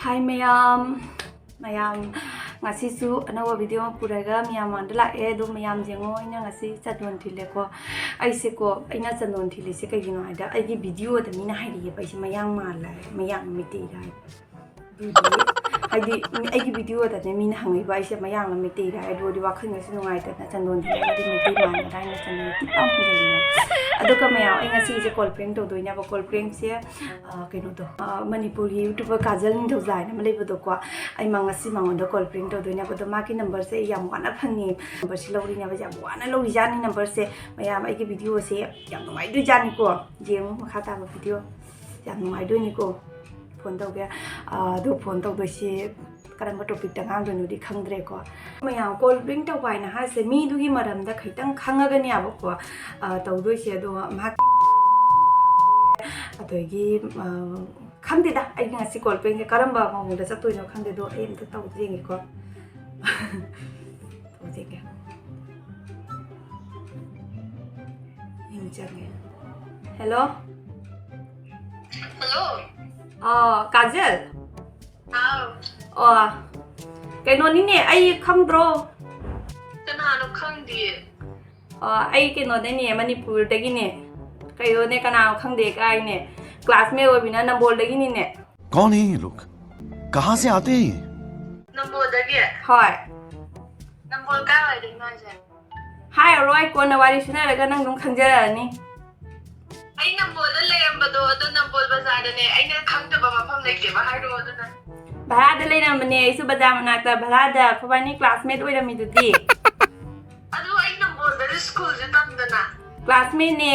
Hi mayam ngasisu anawa video puraga miyam andla do mayam jengo ina ngasi chadon thile ko aise ko ina chadon thile se kai gino haida ai video da mina haidi pa ise mayam mala mayam miti da haidi ai video da ne mina hangai ba ise mayam miti da do di wakhan ngasi nungai ta chadon thile di miti ma da na chadon ti tam thile aduka mayam ai ngasi je call prank to doina ba call prank se kaino to manipuri youtube kajal ni do zai na malai bodo ko ai mangasi mangondo call prank to doina bodo ma ki number se yam wana phangi number se lori na ba ja wana lori jani number se mayam ai ki video se yam ngai du jani ko jeng makha ta ba video yam ngai du ni ko phone to ge do phone to do se karamba topic ta ngang do di khangdre ko mayam call prank to bai na ha se mi du gi maram da khaitang khangaga ni aba ko to do se do ma अतोगी खंदे दा आई ngasi call prank ke karamba mong da satoi no khande do ai amta taw jengi ko to jengi injane hello kajal cái nó ní nè ai không dro cái nào nó không đi ai cái nó đây nè Manipur đây cái nè cái đó nè cái nào không để cái nè class में वो बिना number लगी नहीं ने कौन है ये लोग कहाँ से आते हैं नंबर लगी हाय नंबर क्या है देखना है हाय रोय कौन नवारी सुना लगा नंग तुम खंजर नहीं आई नंबर ले हम बदो तो नंबर बाजार ने आई ने खंग तो बाबा फम लेके बाहर रो तो ना बाहर ले ना मने इस बाजार में नाता बाहर दा फबानी क्लासमेट ओइरा मी दुदी अदो आई नंबर द स्कूल जे तम दना क्लासमेट ने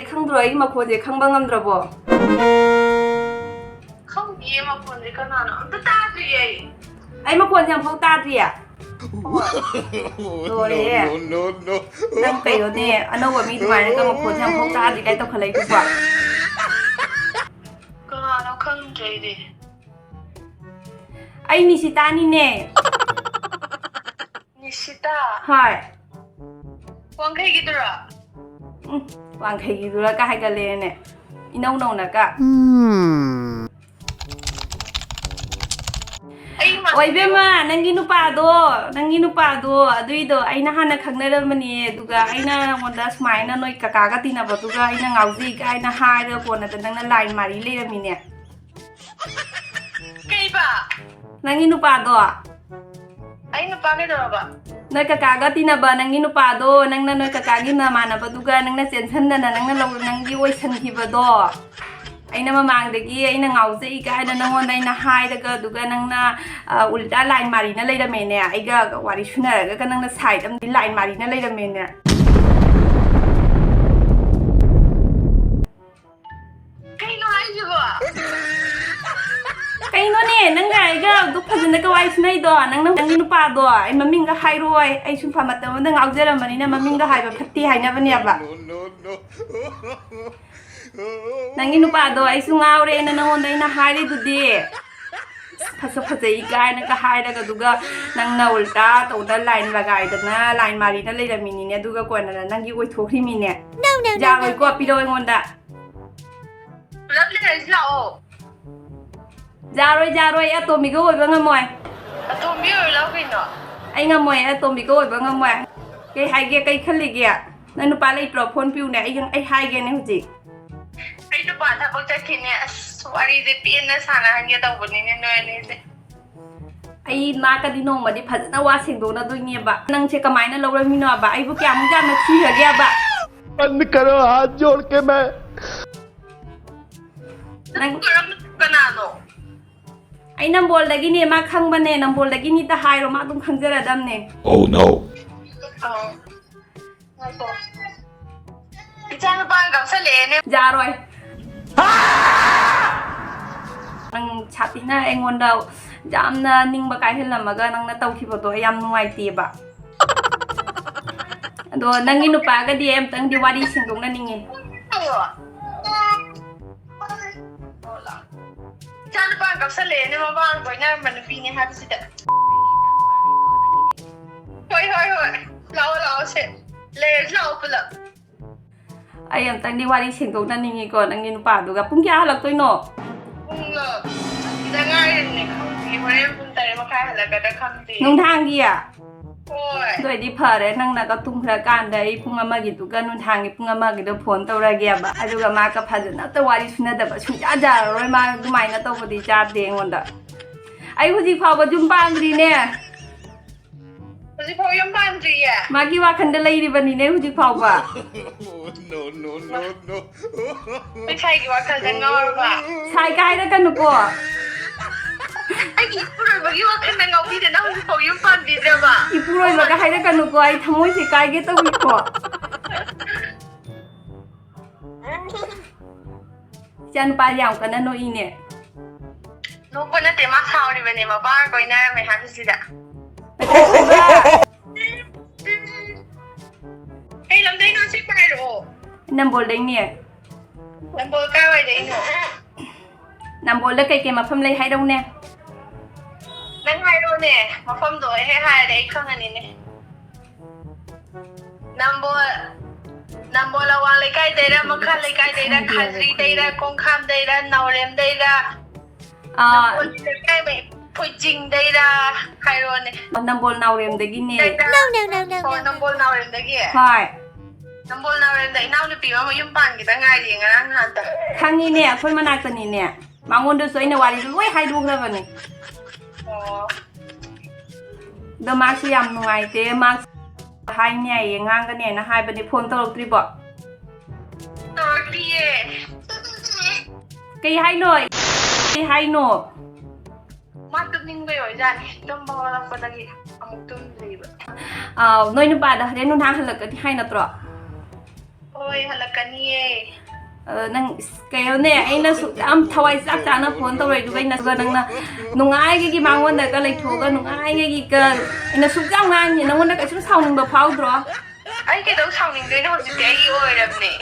खंग द्रोई मखो जे खंग बंगम द्रबो không biết mà còn gì cái nào nó tất ta gì vậy ai mà còn thằng phong ta gì à rồi đấy đang kể rồi nè anh đâu mà mi ngoài này có một con thằng phong ta gì cái tao phải lấy cái quả cái nào nó không gì đi ai Nishita ni nè Nishita hai quang cái gì đó wang khai gi dura ka hai ga le ne inau nau na ka oi be ma nangi nupa do adui do aina hana khangna ra mani duga aina monda smai na noi kaka ga tina ba duga aina ngauji ga aina hai ra pon na tang na line mari le ra mi ne cái ba nangi nupa do ai nó ba cái đó ba noi kaka ga tina ba nangi nupa do nang na noi kaka gi na ma na ba duga nang na chen than na nang na lo nang gi oi san ki ba do aina mamang dagi aina ngauji ga aina nangon aina hai daga duga nang na ulta line mari na leida me ne ai ga wari shuna ga nang na side am di line mari na leida me ne cái nó ai chứ ba cái nó nè nang ga ai ga du phajin da ka wai snai do nang nang nu pa do ai maming ga hai roi ai sun pha mat da ngau jera mani na maming ga hai ba phatti hai na ba ne ba nangi nupa do ai su ngau re na nang on dai na hai re du de phasa phasa I gai na ka hai da ga duga nang na ulta to da line lagai da na line mari na le da mini ne duga ko na nang gi oi thokri mi ne ja oi ko pi do ngon da lấp lên sao ja roi atomi go oi ba ngamoi tôi biết rồi lâu cái nó ai ngamoi atomi go oi ba ngamoi cái hai ge kai khali ge na nupa le tro phone piu ne ai hai ge ne hu ji ai nó bảo là bác trai kia nè sorry để tiền nó sản là nhiều tàu vốn nên nơi này thế ai na ka di nong ma di phajna wa sing do na do ni ba nang che kamai na lo ra mi no ba ai bu kya mu ja na thi ha ge ba बंद करो हाथ जोड़ के मैं nang cái nào nó ai nam bol dagi ne ma khang ba ne nam bol dagi ni ta hai ro ma dum khang jara dam ne oh no ngay cô đi cha nó ban gặp sao lẽ nè ja roi nang chati na engon da jam na ning ba kai hel ma ga nang na tau khi ba to yam nuai ti ba do nang inu pa ga di em tang di wari sing dong na ning e cha nó ban gặp sao lẽ nè mà ban với nhau mình phi nha hai cái gì đó thôi lâu sẽ lẽ lâu bự lắm ai am tang di wari sing dong na ning e ko nang inu pa do ga pung kya halak toi no Pung จะง่ายเลยมีคนเรียกคุณแต่มาขายแล้วก็ได้คำดี nung thang kia โอ้ย doi di phare nang na ka tung phra kan dai punga ma gi tu ka nung thang gi punga ma gi do phone to ra gya ba adu ga ma ka phajana to wari suna da ba su ja ja roi ma du mai na to bodi ja de ngon da ai hu ji phaw ba jum pan ri ne คุณสิพอยมบ้านจีอ่ะ ma ki wa khan da lai ri ba ni ne hu ji phaw ba No, no, no, no. ไม่ใช่กี่ว่าเขาจะงอหรือเปล่า sai kai da kan ko ไอ้กี่พูดเลยเมื่อกี้ว่าเขาจะงอพี่แต่น้องสิพอยมบ้านดีเดียวป่ะ i pu roi ba ka hai da kan ko ai thamoi se kai ge to wi ko chan pa yang kan no i ne ลูกคนนั้นเตะมาเท้าดิวันนี้มาบ้านก่อยหน้าไม่หาที่สิอ่ะ เฮ้ยลำได้นอนชิบไปหรอ nam bol dai ne ลำโบก้าวไว้ได้หนู nam bol da kai ke ma pham lai hai dong ne นั่งไฮโรเนี่ยมาฟ้อมโดยให้ไฮได้อีกครั้งอันนี้เนี่ยลำโบระวังเลยใกล้ได้ละมันคันเลยใกล้ได้ละคันรีได้ละกงคำได้ละนาวเรมได้ละ คนจะใกล้ไปพูดจริงได้ละไฮโรเนี่ย nam bol naw rem de gi ne คนน้ำโบนาวเรมได้กี่ hai น้ำโบนาวเรมได้น้าวนี่ปีว่ามายุ่งปั่นกี่ตั้งไงดีงั้นนั่นแต่ khang ni ne khoi ma nak ta ni ne mangon do soi ne wari loi hai du kha ba ni อ๋อ the mark siam nuai te mark hai ne ye ngang ka ne na hai ba ni phone to tri bo ตัวพี่เอ๋ kai hai noi kai hai no มาตุ้มนิ่งไปหน่อยจ้ะนี่ตุ้มบอลเราคนตะกี้เอามุกตุ้มรีบ noi nu ba da re nu thang halak ka ti hai na tro โอ้ยฮัลโหลกันนี่เอ๋ nang kai ne ai na su am thawai sak cha na phone to rai du kai na ga nang na nungai ge gi mangon da ka lai tho ga nungai ge gi ka ina su jang ngang ni nang na ka su saung ning ba phau dro ไอ้แกต้องช่างนิ่งด้วยนะคนจะไอ้โอ้ยแบบนี้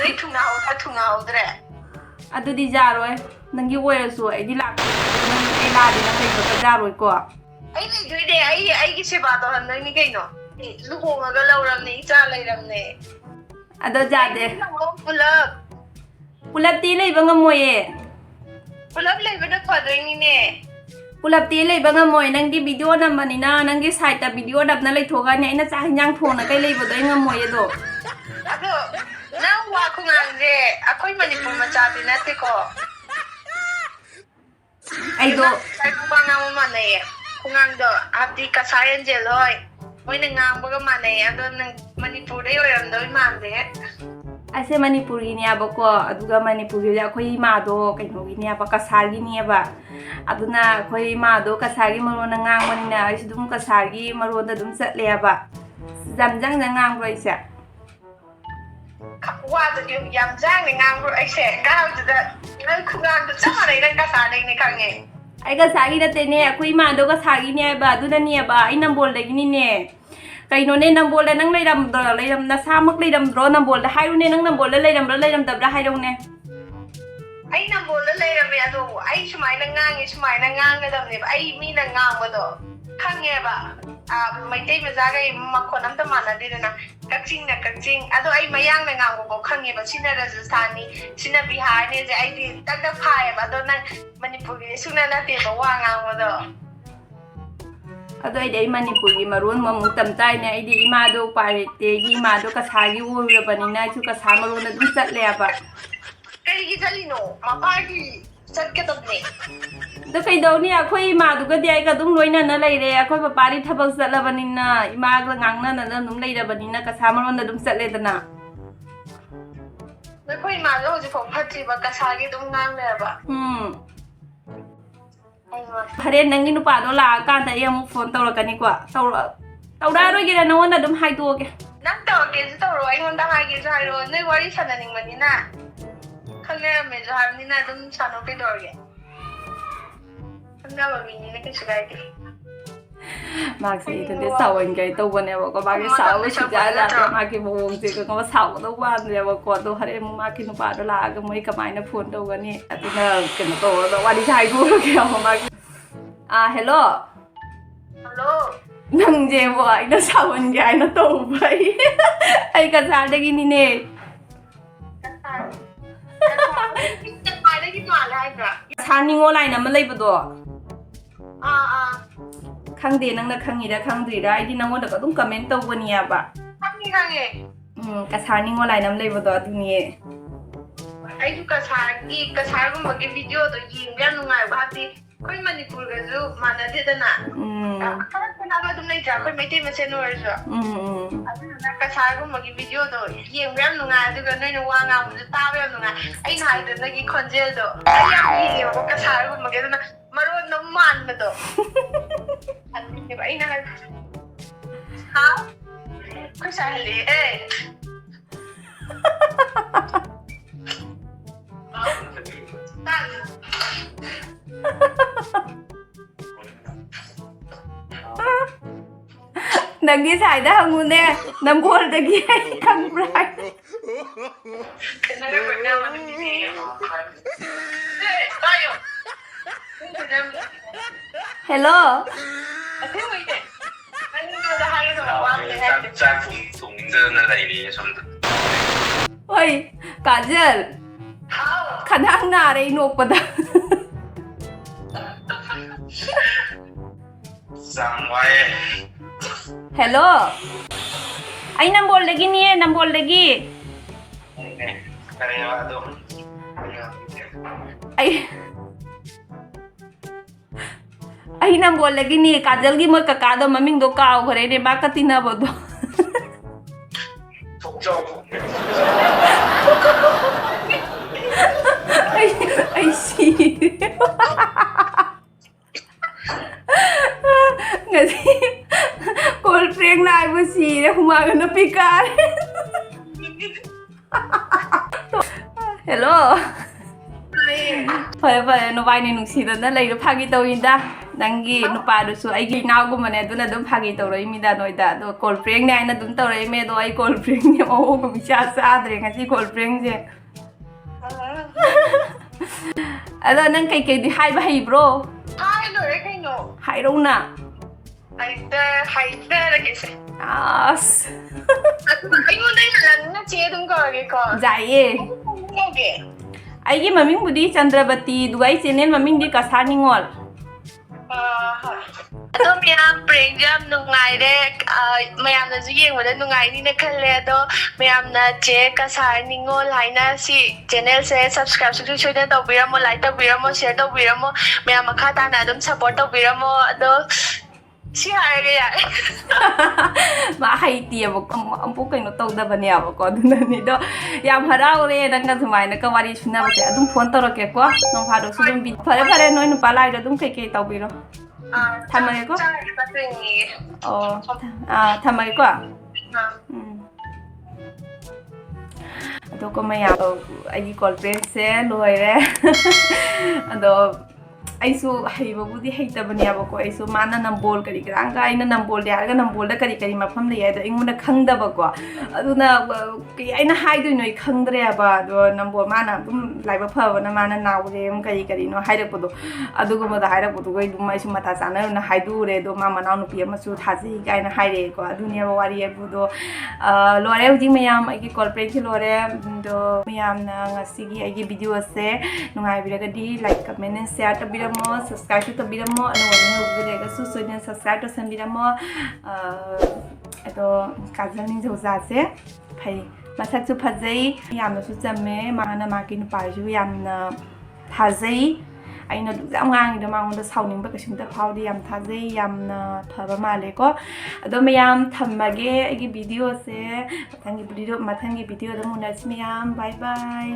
นี่ทุ่งนาถ้าทุ่งนาเอาด้วย adu di ja roi nang gi wei su ai di lak nang ai la di na kai ba ja roi ko ไอ้นี่ด้วยเด้ไอ้กี่เชฟบ้าตัวนั้นนี่กี่เนาะลูกหัวก็เล่าเรื่องนี้จ้าอะไรเรื่องนี้ ado ja de น้องปุลับ pulap ti lai ba ngam moi e ปุลับเลยเป็นคนด้วยนี่เนี่ย pulap ti lai ba ngam moi nang gi video nam mani na nang gi site ta video dap na lai thoga nya ina cha hyang tho na kai lai ba doi ngam moi e do แล้วก็น้าว่าคุณงานเจ้อะคุยมันญี่ปุ่นมาจ้าดีนะที่ก็ ai do ไอ้คุณบางงานมันเนี่ยคุณงานเด้ออาทิตย์ก็ใช้เงินเจเลยไม่หนึ่งงานมันก็มาเนี่ยอันนั้นมันญี่ปุ่นได้ยังไงด้วยมันเนี่ย ase manipur gi nya ba ko aduga manipur gi ya khoi ma do kai no gi nya ba kasar gi nya ba aduna khoi ma do kasar gi maro na ngang mani na ai dum kasar gi maro da dum sat le ba jam jang na ngang roi sa ว่าจะอยู่ยามจ้างในงานไอ้แสงก้าวจะนั่นคืองานจะจ้างอะไรนั่นก็สาในครั้งไง ai kasar gi na te ne khoi ma do kasar gi nya ba aduna ne ba ai nam bol de gi ni ne kai no ne nam bol da nang lai dam do lai dam na sa mak lai dam ro nam bol da hai ru ne nang nam bol lai dam dab da hai dong ne ไอ้นำบนแล้วเลยนะเมียดูไอ้สมัยนั่งงานไอ้สมัยนั่งงานก็แบบนี้ไอ้มีนั่งงานมาดูข้างเงี้ยบ่ไม่ได้มาจากไอ้มาคนน้ำตามันนั่นดีนะกักจริงนะกักจริงอ่ะตัวไอ้มาย่างนั่งงานก็ข้างเงี้ยแบบชินาราชธานีชินาบิหารเนี่ยจะไอ้ที่ตั้งแต่พายมาตัวนั้นมันญี่ปุ่นสุนันท์เตียบอกว่างานมาดู ado ai dai manipur gi maron ma mung tam tai ne ai di ima do pare te gi ma do kasar gi wo ra bani na chu kasar maron na dum sat le ba ไอ้กี่จะลีโน่มาพายกี่จัดแค่ตัวนี้ do kai do ni akhoi ma du ga di ai ka dum loi na na lai re akhoi pa pari thabak sat la bani na ima ga ngang na na dum lai ra bani na kasar maron na dum sat le da na ไม่ค่อยมาแล้วจะผมพัดจีบกระชายกี่ตุ้งงานเลยบ่ ไอ้มา hare nang gi nu pa do la kan ta ya mu phone taw ra ka ni kwa taw da roi gi na no na dum hai tu ke นั่งต่อเกณฑ์ต่อรอยคนต่างหากเกณฑ์จะให้รอยในวันที่ฉันนั่งมันนี่นะข้างหน้าเมย์จะให้นี่นะต้องฉันเอาไปต่อเกณฑ์ข้างหน้าแบบนี้นะก็ใช่ได้ mak si de de saw en gai to bone ba ko ba ge saw chi ja la ma ki bo wong ji ko ko saw do ba ne ba ko to hare mu ma ki nu pa do la ga moi ka mai na phone do ga ni ati na ke no to do wa di chai ku ke ho ma hello ฮัลโหล nang je bo ai na saw en gai na to bai ai ka sa de gi ni ne จะไปได้ ꯑꯩꯗꯤ ꯃꯥꯜꯂꯦ ꯍꯥꯏꯕ꯭ꯔꯥ ꯁꯥꯅꯤꯡꯉꯣ line ꯑꯃ ꯂꯩꯕꯗꯣ ꯑꯥ ꯈꯪꯗꯦ ꯅꯪꯅ ꯈꯪꯉꯤꯔꯥ ꯈꯪꯗ꯭ꯔꯤꯔꯥ ꯑꯩꯗꯤ ꯅꯪꯉꯣꯟꯗꯒ ꯑꯗꯨꯝ ꯀꯃꯦꯟ ꯇꯧꯕꯅꯤꯌꯥꯕ ꯈꯪꯉꯦ ꯀꯁꯥꯔꯅꯤꯡꯉꯣ ꯂꯥꯏꯟ ꯑꯃ ꯂꯩꯕꯗꯣ ꯑꯗꯨꯅꯦ ꯑꯩꯁꯨ ꯀꯁꯥꯔꯒꯨꯝꯕꯒꯤ ꯚꯤꯗꯤꯑꯣꯗꯣ ꯌꯦꯡꯕ ꯌꯥꯝ ꯅꯨꯡꯉꯥꯏꯕ ꯍꯥꯏꯗꯤ ꯑꯩꯈꯣꯏ ꯃꯅꯤꯄꯨꯔꯒꯁꯨ ꯃꯥꯟꯅꯗꯦꯗꯅ ꯈꯔ ꯈꯦꯠꯅꯕ ꯑꯗꯨꯝ ꯂꯩꯇ꯭ꯔꯥ ꯑꯩꯈꯣꯏ ꯃꯩꯇꯩ ꯃꯁꯦꯟ ꯑꯣꯏꯔꯁꯨ ꯑꯗꯨꯗꯨꯅ ꯀꯁꯥꯔꯒꯨꯝꯕꯒꯤ ꯚꯤꯗꯤꯑꯣꯗꯣ ꯌꯦꯡꯕ ꯌꯥꯝ ꯅꯨꯡꯉꯥꯏ ꯑꯗꯨꯒ ꯅꯣꯏꯅ ꯋꯥ ꯉꯥꯡꯕꯁꯨ ꯇꯥꯕ ꯌꯥꯝ ꯅꯨꯡꯉꯥꯏ ꯑꯩꯅ ꯍꯥꯏꯗꯣ ꯅꯪꯒꯤ ꯈꯣꯟꯖꯦꯜꯗꯣ ꯑꯩ ꯌꯥꯝ ꯌꯦꯡꯉꯦꯕꯀꯣ ꯀꯁꯥꯔꯒꯨꯝꯕꯒꯤ ꯑꯗꯨꯅ ꯃꯔꯣꯟ ꯑꯃ ꯃꯥꯟꯕꯗꯣ ꯑꯗꯨꯅꯦꯕ ꯑꯩꯅ ꯍꯥꯏꯕ ꯍꯥꯎ ꯑꯩꯈꯣꯏ ꯁꯥꯍꯜꯂꯦ ꯅꯪꯒꯤ ꯁꯥꯏꯗ ꯍꯪꯉꯨꯅꯦ ꯅꯝꯕꯣꯜꯗꯒꯤ ꯈꯪꯕ꯭ꯔꯥ ꯍꯦꯜꯂꯣ ꯆꯥꯛ ꯊꯣꯡꯅꯤꯡꯗꯗꯅ ꯂꯩꯔꯤꯌꯦ ꯁꯣꯝꯗ ꯍꯣꯏ ꯀꯥꯖꯜ ꯈꯅꯥꯡ ꯅꯥꯔꯦ ꯅꯣꯛꯄꯗ ꯆꯥꯡ ꯋꯥꯏꯌꯦ ꯍꯦꯜꯂꯣ ꯑꯩ ꯅꯝꯕꯣꯜꯗꯒꯤꯅꯦ ꯅꯝꯕꯣꯜꯗꯒꯤ ꯀꯔꯤꯕ ꯑꯗꯣ ꯑꯩ ꯅꯝꯕꯣꯜꯗꯒꯤꯅꯦ ꯀꯥꯖꯜꯒꯤ ꯃꯣꯏ ꯀꯀꯥꯗꯣ ꯃꯃꯤꯡꯗꯣ ꯀꯥꯎꯈ꯭ꯔꯦꯅꯦ ꯃꯥꯒ ꯇꯤꯟꯅꯕꯗꯣ ꯊꯣꯛꯆꯥꯎ ꯑꯩ ꯁꯤꯔꯦ ngasi cold prank lại với xì đấy không mà nó pica hello fare fare no vai ni nungsi da na lai do phagi taw inda nangi no pa do su ai gi naw gu mane do na dum phagi taw roi mi da noi da do cold prank ne ai na dum taw roi me do ai cold prank ni o ko mi cha sa dre ngasi cold prank je ado nang kai kai di hai ba hai bro hai rồi đấy kay no hai rong na Haida lagi as Ay mo dahil alam na siya itong kawagi ko Jaye Okay Ay gi maming budi Chandrabati Dugai channel maming di Kasarningol Ado mayam prank jam nungai de mayam na sige mo na nungai ni na khalle ado mayam na che Kasarningol hai na si channel se subscribe su chu na tawbiramo like tawbiramo share tawbiramo mayam makha ta na adum support tawbiramo ado si harga ya ma hai ti ba ampu kai no tawda bane ba ko duna ni do yam harau re nang ka sumai na ka wari suna ba adum phone taro ke ko no phado su dum bi phare phare noi nu palai do dum kai kai tawbiro thamage ko thamage ko ado ko maya ai call prank se loi re ado aisu haiba budi haita bania ba ko aisu mana nambol kari grang ga ina nambol ya ga nambol da kari kari mafam le ya da inguna khangda ba ko aduna ki aina haidu noi khangdre ba do nambol mana dum laiba pha na mana nawre kari kari no haira podo adugo ma da haira podo goi dum aisu mata sana na haidu re do mama naw nu pi ma su thaji ga ina haire ko adunia ba wari e podo lore uji mayam ai ki call prank lore do mayam na ngasi gi ai gi video ase nungai bi ga di like comment and share ta bi subscribe to tabiramo ano wani video ga su so ni subscribe to sambiramo ado kajal ni joza se phai masak chu phajai yamna su chamme mana makin paju yamna thajai aina du jam ngang da mang da sauning ba kasing da phawdi yam thajai yamna thaba male ko ado mayam thammage agi video se mathangi video da munasmi yam bye bye